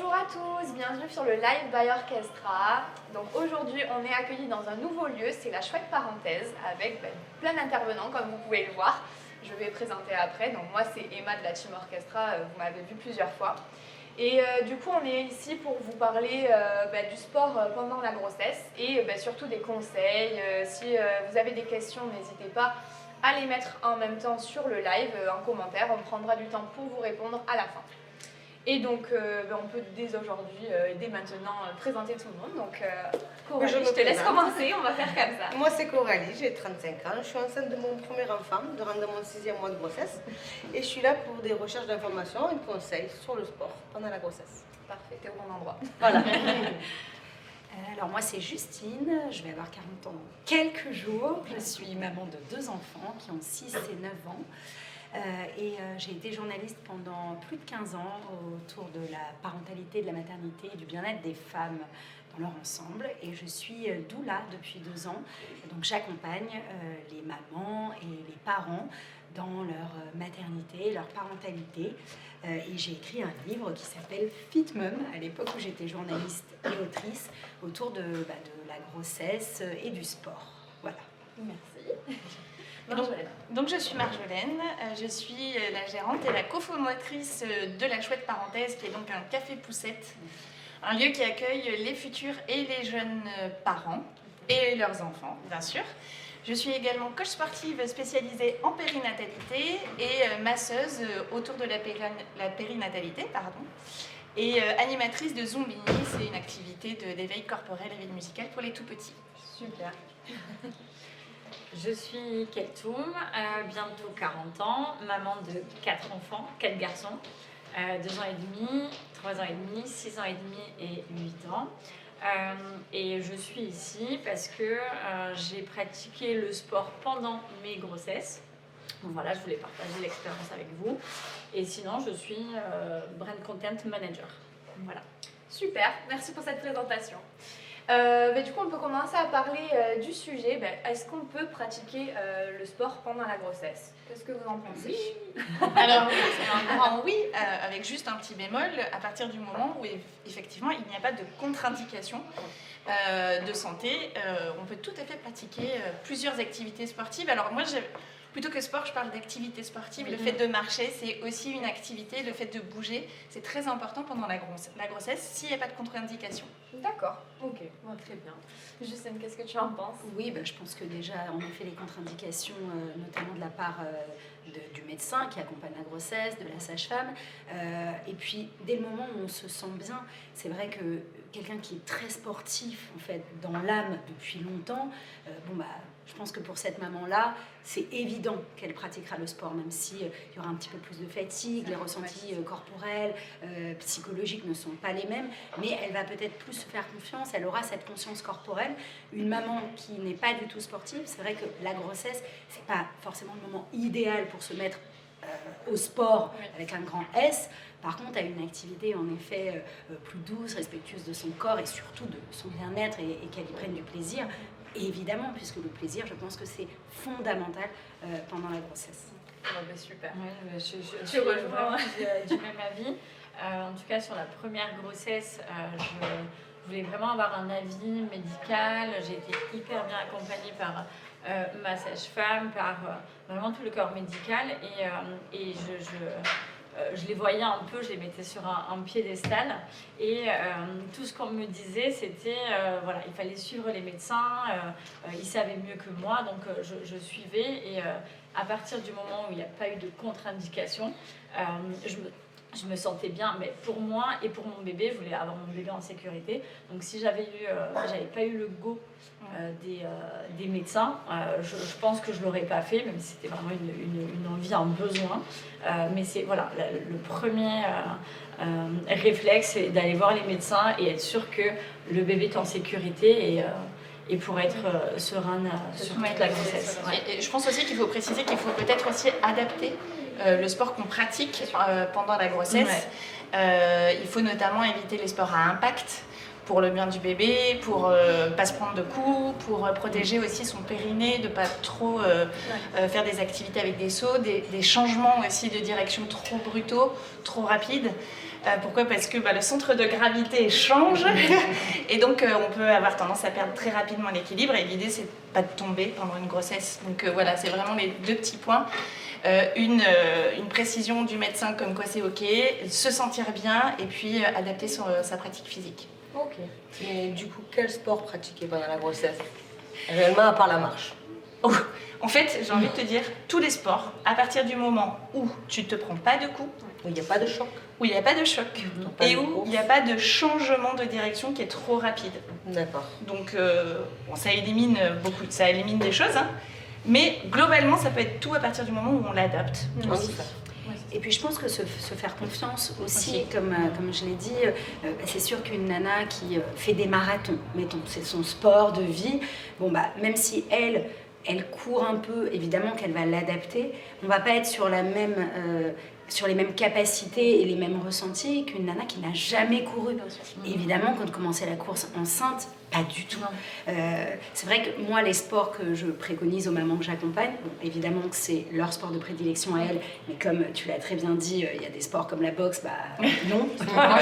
Bonjour à tous, bienvenue sur le Live by Orchestra. Donc aujourd'hui on est accueillis dans un nouveau lieu, c'est la Chouette Parenthèse avec plein d'intervenants comme vous pouvez le voir. Je vais présenter après, donc moi c'est Emma de la Team Orchestra, vous m'avez vu plusieurs fois. Et du coup on est ici pour vous parler du sport pendant la grossesse et surtout des conseils. Si vous avez des questions, n'hésitez pas à les mettre en même temps sur le live, en commentaire, on prendra du temps pour vous répondre à la fin. Et donc, on peut dès aujourd'hui, dès maintenant, présenter tout le monde. Donc, Coralie, je te laisse commencer, on va faire comme ça. Moi, c'est Coralie, j'ai 35 ans. Je suis enceinte de mon premier enfant, durant mon 6e mois de grossesse. Et je suis là pour des recherches d'informations et de conseils sur le sport pendant la grossesse. Parfait, t'es au bon endroit. Voilà. Alors moi c'est Justine, je vais avoir 40 ans dans quelques jours. Je suis maman de 2 enfants qui ont 6 et 9 ans. J'ai été journaliste pendant plus de 15 ans autour de la parentalité, de la maternité et du bien-être des femmes dans leur ensemble. Et je suis doula depuis 2 ans. Donc j'accompagne les mamans et les parents dans leur maternité, leur parentalité. Et j'ai écrit un livre qui s'appelle Fit Mum, à l'époque où j'étais journaliste et autrice, autour de la grossesse et du sport. Voilà. Merci. Donc je suis Marjolaine, je suis la gérante et la cofondatrice de la Chouette Parenthèse, qui est donc un café poussette, un lieu qui accueille les futurs et les jeunes parents et leurs enfants, bien sûr. Je suis également coach sportive spécialisée en périnatalité et masseuse autour de la périnatalité, et animatrice de Zumbini, c'est une activité d'éveil corporel et musicale pour les tout petits. Super. Je suis Keltoum, bientôt 40 ans, maman de 4 enfants, 4 garçons, 2 ans et demi, 3 ans et demi, 6 ans et demi et 8 ans. Et je suis ici parce que j'ai pratiqué le sport pendant mes grossesses. Donc voilà, je voulais partager l'expérience avec vous. Et sinon, je suis Brand Content Manager. Voilà. Super, merci pour cette présentation. Du coup, on peut commencer à parler du sujet. Est-ce qu'on peut pratiquer le sport pendant la grossesse? Qu'est-ce que vous en pensez? Alors oui, c'est un grand oui, avec juste un petit bémol, à partir du moment où effectivement il n'y a pas de contre-indication de santé, on peut tout à fait pratiquer plusieurs activités sportives. Alors moi, plutôt que sport, je parle d'activité sportive. Le fait de marcher, c'est aussi une activité. Le fait de bouger, c'est très important pendant la grossesse s'il n'y a pas de contre-indication. D'accord, ok, bon, très bien. Justine, qu'est-ce que tu en penses? Oui, je pense que déjà, on a fait les contre-indications, notamment de la part du médecin qui accompagne la grossesse, de la sage-femme. Et puis, dès le moment où on se sent bien, c'est vrai que quelqu'un qui est très sportif, en fait, dans l'âme depuis longtemps, je pense que pour cette maman-là, c'est évident qu'elle pratiquera le sport, même s'il y aura un petit peu plus de fatigue, les ressentis corporels, psychologiques ne sont pas les mêmes, mais elle va peut-être plus se faire confiance, elle aura cette conscience corporelle. Une maman qui n'est pas du tout sportive, c'est vrai que la grossesse, c'est pas forcément le moment idéal pour se mettre au sport avec un grand S. Par contre, à une activité en effet plus douce, respectueuse de son corps et surtout de son bien-être et qu'elle y prenne du plaisir. Et évidemment, puisque le plaisir, je pense que c'est fondamental pendant la grossesse. Super. Ouais, je suis vraiment du même avis. En tout cas, sur la première grossesse, je voulais vraiment avoir un avis médical. J'ai été hyper bien accompagnée par ma sage-femme, par vraiment tout le corps médical. Et je les voyais un peu, je les mettais sur un piédestal. Et tout ce qu'on me disait, c'était, il fallait suivre les médecins. Ils savaient mieux que moi, donc je suivais. Et à partir du moment où il n'y a pas eu de contre-indication, je me sentais bien, mais pour moi et pour mon bébé, je voulais avoir mon bébé en sécurité. Donc si j'avais pas eu le go des médecins, je pense que je l'aurais pas fait, même si c'était vraiment une envie, un besoin. Mais c'est le premier réflexe, c'est d'aller voir les médecins et être sûr que le bébé est en sécurité et pour être sereine sur toute la grossesse. Et je pense aussi qu'il faut préciser qu'il faut peut-être aussi adapter le sport qu'on pratique pendant la grossesse. Il faut notamment éviter les sports à impact pour le bien du bébé, pour pas se prendre de coups, pour protéger aussi son périnée, de pas trop faire des activités avec des sauts, des changements aussi de direction trop brutaux, trop rapides. Pourquoi ? Parce que le centre de gravité change et donc on peut avoir tendance à perdre très rapidement l'équilibre et l'idée c'est pas de tomber pendant une grossesse. Donc voilà, c'est vraiment les deux petits points. Une précision du médecin comme quoi c'est ok, se sentir bien et puis adapter sa pratique physique. Ok. Et du coup, quel sport pratiquer pendant la grossesse? Réellement, à part la marche. Oh, en fait, j'ai envie de te dire, tous les sports, à partir du moment où tu te prends pas de coups, Où il n'y a pas de choc. où il n'y a pas de choc, Pas et de où course. il n'y a pas de changement de direction qui est trop rapide. D'accord. Donc ça élimine des choses, hein, mais globalement ça peut être tout à partir du moment où on l'adapte. Aussi. Et puis je pense que se faire confiance aussi, comme je l'ai dit, c'est sûr qu'une nana qui fait des marathons, mettons, c'est son sport de vie, même si elle court un peu, évidemment qu'elle va l'adapter, on va pas être sur les mêmes capacités et les mêmes ressentis qu'une nana qui n'a jamais couru. Évidemment, quand commençait la course enceinte, pas du tout. C'est vrai que moi, les sports que je préconise aux mamans que j'accompagne, évidemment que c'est leur sport de prédilection à elles, mais comme tu l'as très bien dit, il y a des sports comme la boxe, non. Voilà.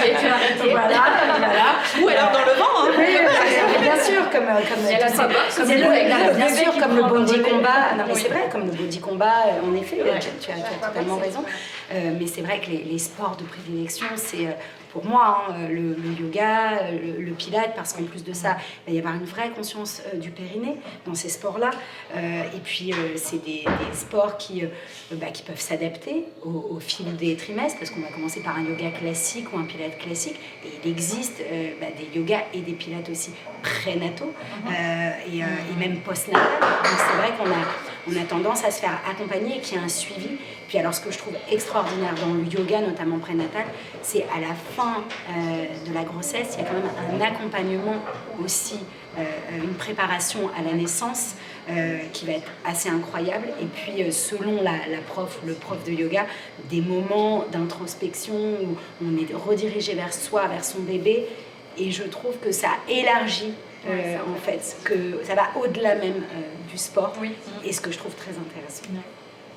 Ou alors dans le vent, hein. Oui, bien sûr, comme bien sûr, comme le body combat. Non, mais Oui. c'est vrai, comme le body combat, en effet, tu as totalement raison. Mais c'est vrai que les sports de prédilection, c'est pour moi le yoga, le pilate, parce qu'en plus de ça, il va y avoir une vraie conscience du périnée dans ces sports-là. Et puis, c'est des sports qui peuvent s'adapter au fil des trimestres, parce qu'on va commencer par un yoga classique ou un pilate classique. Et il existe des yogas et des pilates aussi prénataux et même post-natal. Donc c'est vrai qu'on a tendance à se faire accompagner et qu'il y a un suivi. Puis alors ce que je trouve extraordinaire dans le yoga, notamment prénatal, c'est à la fin de la grossesse, il y a quand même un accompagnement aussi, une préparation à la naissance qui va être assez incroyable. Et puis selon la prof ou le prof de yoga, des moments d'introspection où on est redirigé vers soi, vers son bébé. Et je trouve que ça élargit en fait, que ça va au-delà même du sport. Oui. Et ce que je trouve très intéressant.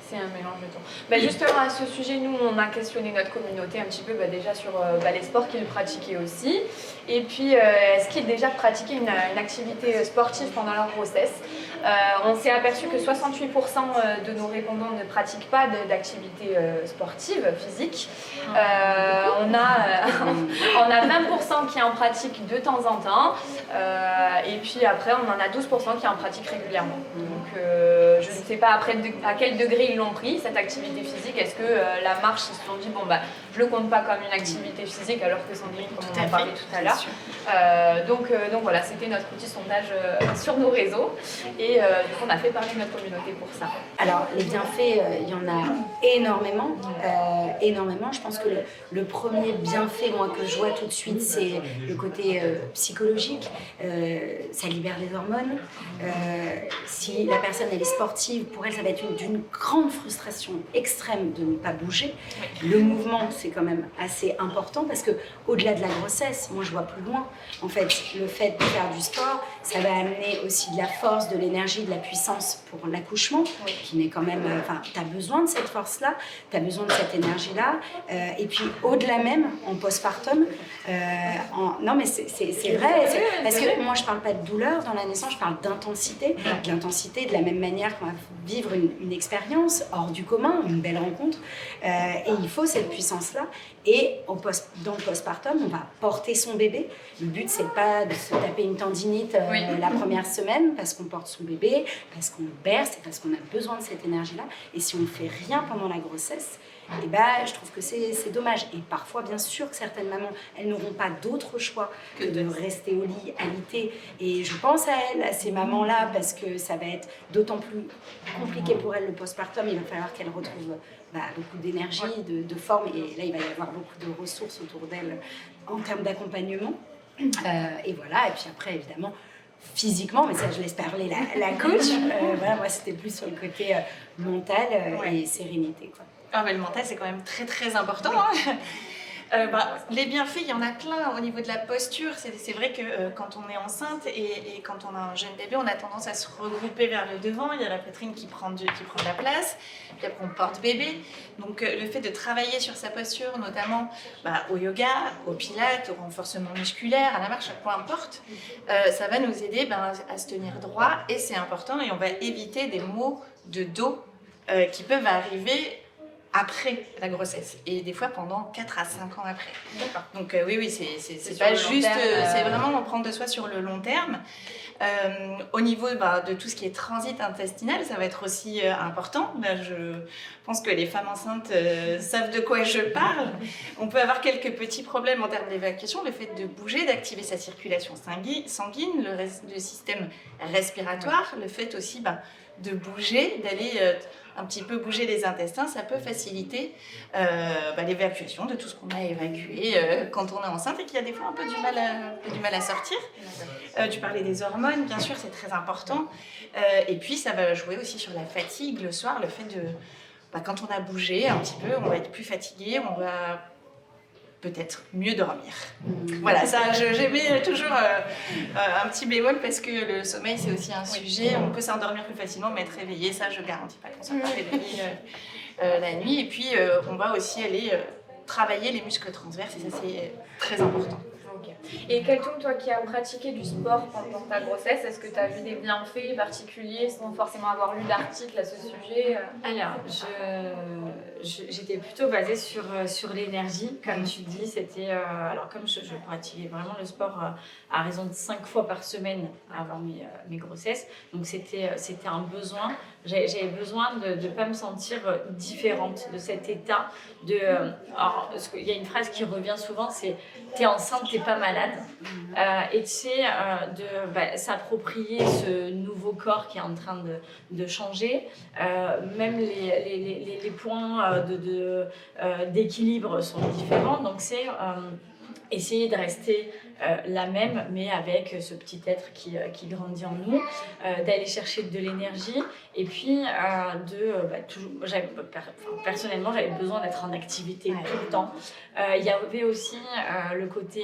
C'est un mélange de tout. Justement, à ce sujet, nous, on a questionné notre communauté un petit peu déjà sur les sports qu'ils pratiquaient aussi. Et puis, est-ce qu'ils déjà pratiquaient une activité sportive pendant leur grossesse? On s'est aperçu que 68% de nos répondants ne pratiquent pas d'activité sportive, physique. On a 20% qui en pratiquent de temps en temps. Et puis après, on en a 12% qui en pratiquent régulièrement. Donc, je ne sais pas après à quel degré ils l'ont pris, cette activité physique. Est-ce que la marche, ils se sont dit, je ne le compte pas comme une activité physique, alors que Sandrine, comme on en parlait tout à l'heure. Donc voilà, c'était notre petit sondage sur nos réseaux. Et du coup, on a fait parler notre communauté pour ça. Alors, les bienfaits, il y en a énormément. Énormément. Je pense que le premier bienfait, moi, que je vois tout de suite, c'est le côté psychologique. Ça libère les hormones. Si la personne, elle est sportive, pour elle, ça va être d'une grande frustration extrême de ne pas bouger. Le mouvement, c'est quand même assez important parce que au-delà de la grossesse, moi, je vois plus loin. En fait, le fait de faire du sport, ça va amener aussi de la force, de l'énergie, de la puissance pour l'accouchement, qui n'est quand même... tu as besoin de cette force-là, tu as besoin de cette énergie-là. Et puis, au-delà même, en postpartum, non, mais c'est vrai. Parce que moi, je parle pas de douleur dans la naissance, je parle d'intensité. De l'intensité de la même manière qu'on va vivre une expérience hors du commun, une belle rencontre. Et il faut cette puissance-là. Et dans le postpartum, on va porter son bébé. Le but, c'est pas de se taper une tendinite la première semaine parce qu'on porte son bébé, parce qu'on le berce, parce qu'on a besoin de cette énergie-là. Et si on ne fait rien pendant la grossesse, je trouve que c'est dommage. Et parfois, bien sûr que certaines mamans, elles n'auront pas d'autre choix que de rester au lit, alitées. Et je pense à elles, à ces mamans-là, parce que ça va être d'autant plus compliqué pour elles le postpartum. Il va falloir qu'elles retrouvent beaucoup d'énergie, de forme. Et là, il va y avoir beaucoup de ressources autour d'elles en termes d'accompagnement. Et voilà. Et puis après, évidemment, physiquement, mais ça, je laisse parler la coach. Moi, c'était plus sur le côté mental et sérénité, quoi. Ah, mais le mental, c'est quand même très très important. Hein. Les bienfaits, il y en a plein au niveau de la posture. C'est vrai que quand on est enceinte et quand on a un jeune bébé, on a tendance à se regrouper vers le devant. Il y a la poitrine qui prend de la place. Puis après, on porte bébé. Donc le fait de travailler sur sa posture, notamment au yoga, au pilates, au renforcement musculaire, à la marche, peu importe, ça va nous aider à se tenir droit. Et c'est important. Et on va éviter des maux de dos qui peuvent arriver après la grossesse et des fois pendant 4 à 5 ans après. D'accord. Donc oui, c'est pas juste, c'est vraiment prendre de soi sur le long terme. Au niveau de tout ce qui est transit intestinal, ça va être aussi important. Là, je pense que les femmes enceintes savent de quoi je parle. On peut avoir quelques petits problèmes en termes d'évacuation, le fait de bouger, d'activer sa circulation sanguine, le système respiratoire, le fait aussi de bouger, d'aller un petit peu bouger les intestins, ça peut faciliter l'évacuation de tout ce qu'on a évacué quand on est enceinte et qui a des fois un peu du mal à sortir. Tu parlais des hormones, bien sûr, c'est très important. Et puis, ça va jouer aussi sur la fatigue le soir, le fait de... quand on a bougé un petit peu, on va être plus fatigué, on va peut-être mieux dormir. Voilà, ça, j'ai mis toujours un petit bémol parce que le sommeil, c'est aussi un sujet. On peut s'endormir plus facilement, mais être réveillé, ça, je garantis pas qu'on soit pas réveillé la nuit. Et puis, on va aussi aller travailler les muscles transverses et ça, c'est très important. Ok. Et Kaltoum, toi qui as pratiqué du sport pendant ta grossesse, est-ce que tu as vu des bienfaits particuliers sans forcément avoir lu d'article à ce sujet? Alors, j'étais plutôt basée sur l'énergie, comme tu dis. C'était, alors comme je pratiquais vraiment le sport à raison de 5 fois par semaine avant mes grossesses, donc c'était un besoin. J'avais besoin de ne pas me sentir différente de cet état. Parce qu'il y a une phrase qui revient souvent, c'est « t'es enceinte, t'es pas malade ». Et tu sais, de s'approprier ce nouveau corps qui est en train de changer. Même les points d'équilibre sont différents. Donc c'est essayer de rester la même, mais avec ce petit être qui grandit en nous, d'aller chercher de l'énergie. Et puis, personnellement, j'avais besoin d'être en activité tout le temps. Il y avait aussi le côté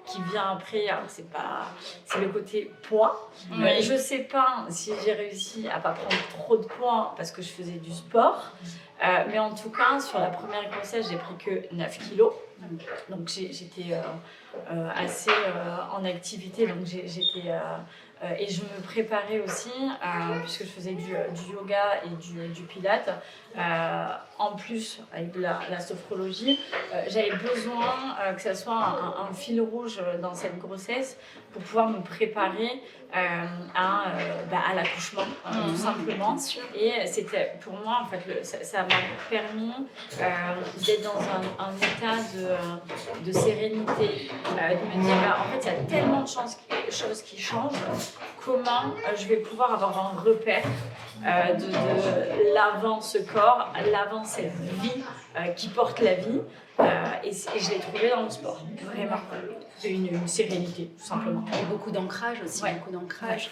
qui vient après, c'est le côté poids. Oui. Je ne sais pas si j'ai réussi à ne pas prendre trop de poids parce que je faisais du sport. Mais en tout cas, sur la première grossesse, j'ai pris que 9 kilos. Donc j'étais assez en activité, donc j'étais et je me préparais aussi puisque je faisais du yoga et du pilates. En plus, avec de la sophrologie, j'avais besoin que ça soit un fil rouge dans cette grossesse pour pouvoir me préparer à l'accouchement, tout simplement. Et c'était pour moi, en fait, ça m'a permis d'être dans un état de sérénité, de me dire, en fait, il y a tellement de choses qui changent, comment je vais pouvoir avoir un repère de l'avant ce corps, l'avant cette vie qui porte la vie. Et je l'ai trouvé dans le sport, vraiment. C'est une sérénité, tout simplement. Et beaucoup d'ancrage aussi, beaucoup d'ancrage.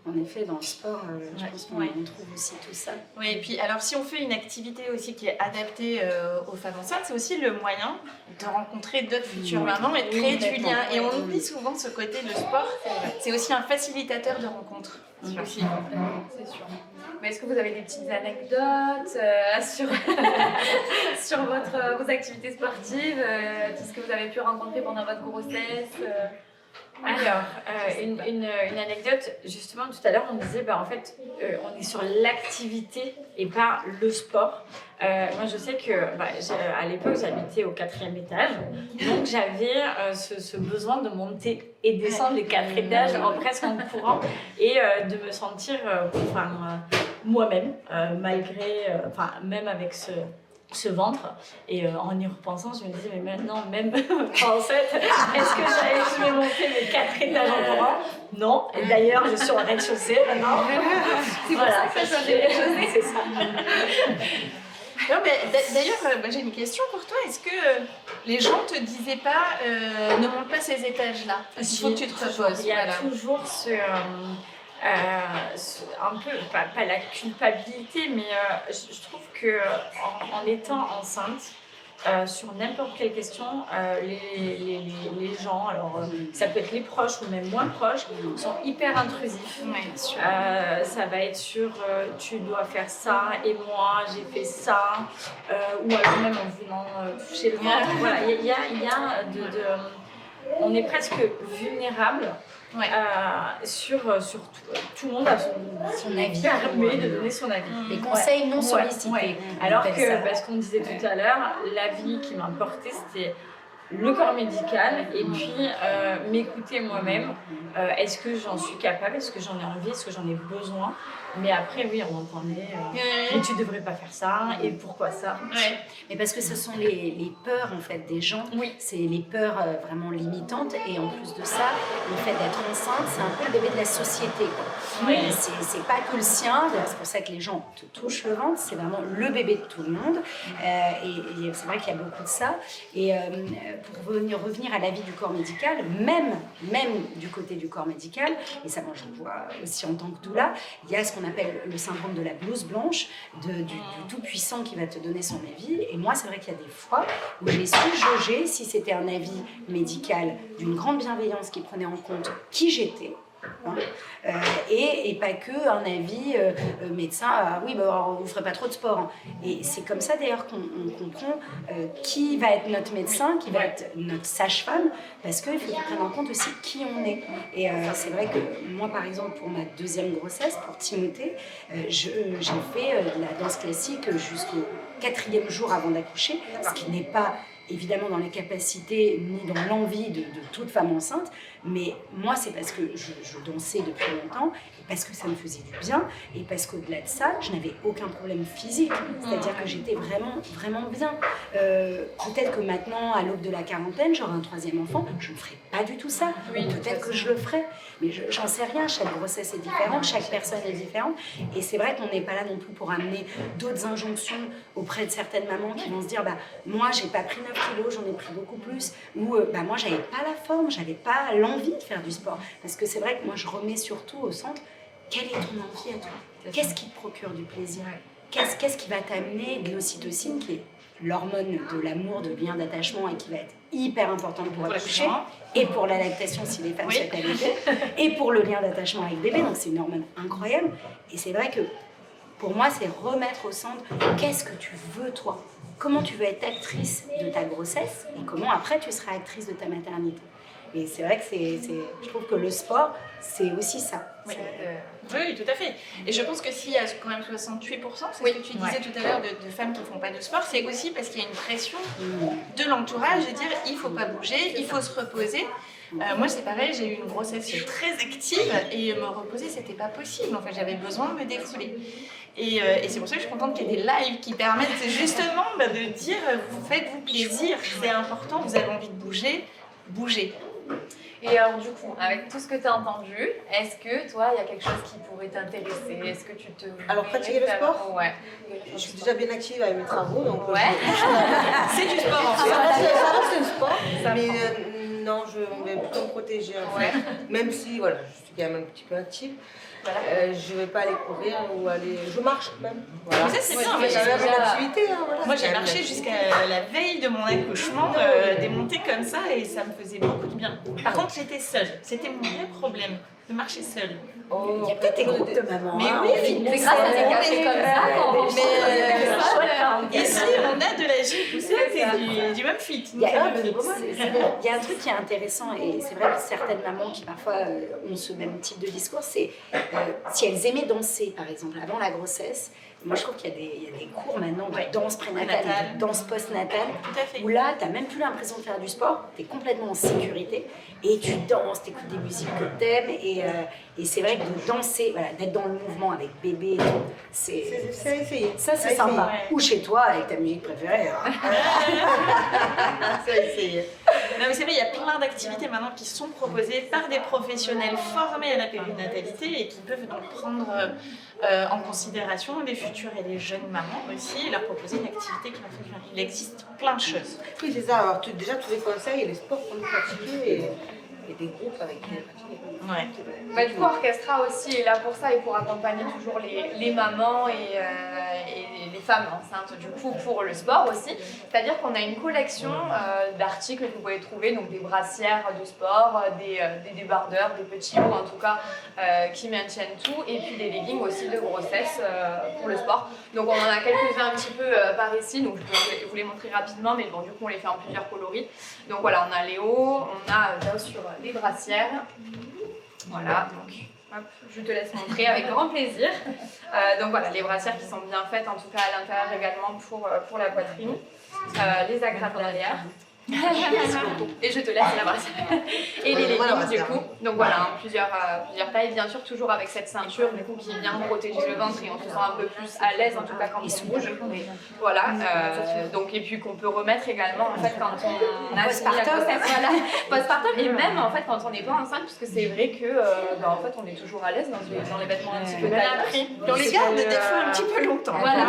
En effet, dans le sport, je pense qu'on trouve aussi tout ça. Oui, et puis alors si on fait une activité aussi qui est adaptée aux femmes enceintes, c'est aussi le moyen de rencontrer d'autres futures mamans et de créer du lien. Et on oublie souvent ce côté, le sport, c'est aussi un facilitateur de rencontres. C'est sûr. Mais est-ce que vous avez des petites anecdotes sur vos activités sportives, tout ce que vous avez pu rencontrer pendant votre grossesse? Alors, une anecdote, justement, tout à l'heure, on disait, en fait, on est sur l'activité et pas le sport. Moi, je sais que, à l'époque, j'habitais au 4e étage, donc j'avais ce besoin de monter et descendre les 4 étages presque en courant et de me sentir moi-même, malgré, même avec ce ventre. Et en y repensant, je me disais, mais maintenant, même enceinte, est-ce que je vais monter les 4 étages en courant? Non. Et d'ailleurs, je suis au rez-de-chaussée maintenant. C'est pour ça que ça soit le rez-de-chaussée. C'est ça. Non, mais d'ailleurs, j'ai une question pour toi. Est-ce que les gens te disaient pas ne monte pas ces étages-là? Il faut que tu te reposes. Il y a toujours un peu, pas la culpabilité, mais je trouve que en étant enceinte, sur n'importe quelle question, les gens, alors ça peut être les proches ou même moins proches, sont hyper intrusifs. Ça va être sur tu dois faire ça et moi j'ai fait ça, ou alors même en venant toucher le ventre. Voilà, on est presque vulnérable. Sur tout le monde a son avis, permet de donner son avis. Les conseils non sollicités. Alors que, parce qu'on disait tout à l'heure, l'avis qui m'importait, c'était le corps médical et puis m'écouter moi-même. Est-ce que j'en suis capable? Est-ce que j'en ai envie? Est-ce que j'en ai besoin? Mais après, oui, on entendait mais tu devrais pas faire ça et pourquoi ça? Mais parce que ce sont les peurs en fait des gens, c'est les peurs vraiment limitantes, et en plus de ça, le fait d'être enceinte, c'est un peu le bébé de la société, quoi. C'est pas que le sien, c'est pour ça que les gens te touchent le ventre, c'est vraiment le bébé de tout le monde, et c'est vrai qu'il y a beaucoup de ça. Et pour revenir à l'avis du corps médical, même du côté du corps médical, et ça moi je le vois aussi en tant que doula, il y a ce qu'on appelle le syndrome de la blouse blanche, du tout-puissant qui va te donner son avis. Et moi, c'est vrai qu'il y a des fois où j'ai su jauger si c'était un avis médical d'une grande bienveillance qui prenait en compte qui j'étais, et pas que un avis médecin, oui, bah, alors, vous ne ferez pas trop de sport. Hein. Et c'est comme ça d'ailleurs qu'on comprend qui va être notre médecin, qui va être notre sage-femme, parce qu'il faut qu'ils prennent en compte aussi qui on est. Et c'est vrai que moi, par exemple, pour ma deuxième grossesse, pour Timothée, j'ai fait de la danse classique jusqu'au 4e jour avant d'accoucher, ce qui n'est pas évidemment dans les capacités ni dans l'envie de toute femme enceinte, mais moi c'est parce que je dansais depuis longtemps, et parce que ça me faisait du bien, et parce qu'au-delà de ça, je n'avais aucun problème physique, c'est-à-dire que j'étais vraiment bien. Peut-être que maintenant, à l'aube de la quarantaine, j'aurai un 3e enfant, je ne ferai pas du tout ça, peut-être que je le ferai, mais j'en sais rien, chaque grossesse est différente, chaque personne est différente, et c'est vrai qu'on n'est pas là non plus pour amener d'autres injonctions auprès de certaines mamans qui vont se dire, bah, moi j'ai pas pris 9 kilos, j'en ai pris beaucoup plus, ou bah, moi j'avais pas la forme, j'avais pas l'envie de faire du sport, parce que c'est vrai que moi je remets surtout au centre, quelle est ton envie à toi? Qu'est-ce qui te procure du plaisir? Qu'est-ce qui va t'amener de l'ocytocine, qui est l'hormone de l'amour, de lien d'attachement, et qui va être hyper importante pour accoucher, et pour la lactation si les femmes souhaitent allaiter, et pour le lien d'attachement avec bébé, donc c'est une hormone incroyable. Et c'est vrai que pour moi, c'est remettre au centre qu'est-ce que tu veux toi, comment tu veux être actrice de ta grossesse, et comment après tu seras actrice de ta maternité. Et c'est vrai que je trouve que le sport, c'est aussi ça. Oui, tout à fait. Et je pense que s'il y a quand même 68%, c'est ce que tu disais tout à l'heure, de femmes qui ne font pas de sport, c'est aussi parce qu'il y a une pression de l'entourage de dire il ne faut pas bouger, il faut se reposer. Moi, c'est pareil, j'ai eu une grossesse très active et me reposer, c'était pas possible. En fait, j'avais besoin de me défouler. Et c'est pour ça que je suis contente qu'il y ait des lives qui permettent justement de dire faites-vous plaisir, c'est important, vous avez envie de bouger, bougez. Et alors du coup, avec tout ce que tu as entendu, est-ce que toi, il y a quelque chose qui pourrait t'intéresser? Est-ce que tu te... Alors pratiquer le sport? Ouais. Je suis déjà bien active avec mes travaux, donc... C'est du sport en fait. Ça reste un sport, mais non, je vais plutôt me protéger en fait. Même si, voilà, je suis quand même un petit peu active. Je ne vais pas aller courir ou aller... Je marche même. Voilà. Ça, c'est bien. J'ai même une activité. Hein, voilà. Moi, j'ai marché jusqu'à la veille de mon accouchement, démontée comme ça, et ça me faisait beaucoup de bien. Par contre, j'étais seule. C'était mon vrai problème, de marcher seule. Il y a peut-être des groupes de mamans. Mais hein, oui, c'est grâce à des cafés comme ça qu'on ici, on a de la gym poussette et du même fit. Il y a un truc qui est intéressant, et c'est vrai que certaines mamans qui parfois ont ce même type de discours, c'est si elles aimaient danser, par exemple, avant la grossesse. Moi, je trouve qu'il y a des cours maintenant de danse prénatale et de danse postnatale, où là, tu n'as même plus l'impression de faire du sport, tu es complètement en sécurité, et tu danses, tu écoutes des musiques que tu aimes, et c'est vrai que de danser, voilà, d'être dans le mouvement avec bébé, c'est à essayer. Ça, c'est sympa. Ou chez toi, avec ta musique préférée. C'est à essayer. Non, mais c'est vrai, il y a plein d'activités maintenant qui sont proposées par des professionnels formés à la périnatalité et qui peuvent donc prendre en considération les futures et les jeunes mamans aussi, et leur proposer une activité qui leur fait bien. Il existe plein de choses. Oui, c'est ça. Alors, déjà, tous les conseils et les sports qu'on nous pratiquer et des groupes avec qui on pratique. Bah, du coup, Orchestra aussi est là pour ça et pour accompagner toujours les mamans et les femmes enceintes du coup pour le sport aussi. C'est-à-dire qu'on a une collection d'articles que vous pouvez trouver, donc des brassières de sport, des débardeurs, des petits hauts en tout cas qui maintiennent tout, et puis des leggings aussi de grossesse pour le sport. Donc on en a quelques-uns un petit peu par ici, donc je peux vous les montrer rapidement, mais bon du coup on les fait en plusieurs coloris. Donc voilà, on a les hauts, on a bien sûr les brassières. Voilà, donc hop, je te laisse montrer avec grand plaisir. Donc voilà, les brassières qui sont bien faites, en tout cas à l'intérieur également pour la poitrine. Les agrafes derrière. Et je te laisse la brassière. Et les leggings du coup. Donc voilà, plusieurs tailles, bien sûr, toujours avec cette ceinture du coup qui vient protéger le ventre et on se sent un peu plus à l'aise en tout cas quand on bouge. Voilà, donc et puis qu'on peut remettre également en fait quand on a postpartum, voilà, postpartum et même en fait quand on n'est pas enceinte, puisque c'est vrai que en fait on est toujours à l'aise dans les vêtements un petit peu taillés. On les garde des fois un petit peu longtemps. Voilà,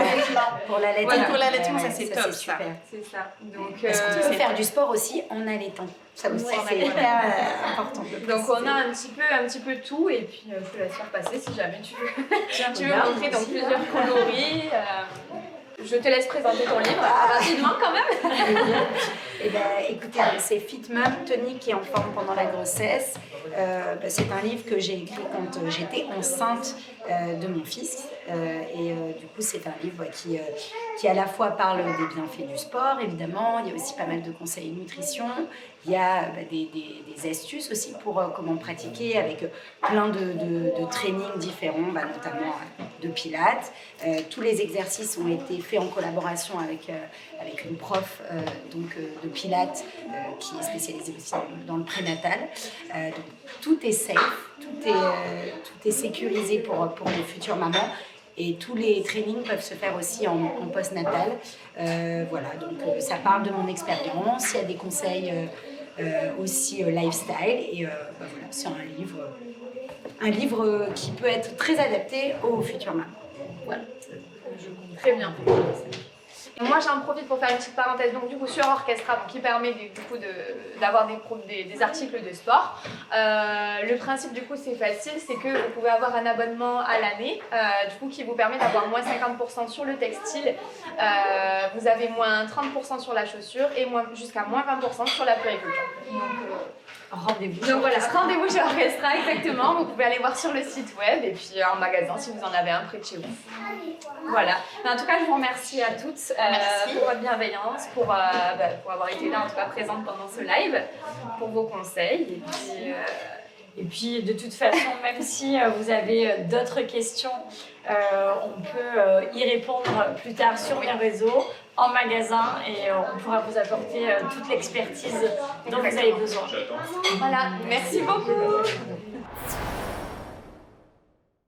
pour l'allaitement. Pour l'allaitement, ça c'est top, super. C'est ça. Donc est-ce qu'on peut faire du sport aussi en allaitant? Ça aussi, c'est hyper important. Donc on a un petit peu tout, et puis je te laisse faire passer si jamais tu veux montrer donc plusieurs coloris. Je te laisse présenter ton livre rapidement quand même. Eh ben, écoutez, c'est Fit Mom, tonique et en forme pendant la grossesse. C'est un livre que j'ai écrit quand j'étais enceinte de mon fils. Du coup, c'est un livre qui à la fois parle des bienfaits du sport, évidemment. Il y a aussi pas mal de conseils nutrition. Il y a des astuces aussi pour comment pratiquer avec plein de trainings différents, notamment de pilates. Tous les exercices ont été faits en collaboration avec une prof de pilates qui est spécialisée aussi dans le prénatal. Donc, tout est safe, tout est sécurisé pour les futures mamans. Et tous les trainings peuvent se faire aussi en postnatal. Voilà, donc ça parle de mon expérience. Il y a des conseils aussi lifestyle. Et voilà, c'est un livre qui peut être très adapté aux futures mamans. Voilà. Très bien. Moi j'en profite pour faire une petite parenthèse donc du coup sur Orchestra qui permet du coup d'avoir des articles de sport. Le principe du coup c'est facile, c'est que vous pouvez avoir un abonnement à l'année du coup qui vous permet d'avoir moins 50% sur le textile, vous avez moins 30% sur la chaussure et jusqu'à moins 20% sur la puériculture. Rendez-vous. Donc voilà, rendez-vous chez Orchestra, exactement. Vous pouvez aller voir sur le site web et puis en magasin si vous en avez un près de chez vous. Voilà. Mais en tout cas, je vous remercie à toutes pour votre bienveillance, pour avoir été là, en tout cas présente pendant ce live, pour vos conseils. Et puis, de toute façon, même si vous avez d'autres questions, on peut y répondre plus tard sur mes réseaux, en magasin, et on pourra vous apporter toute l'expertise dont vous avez besoin. Voilà, merci beaucoup.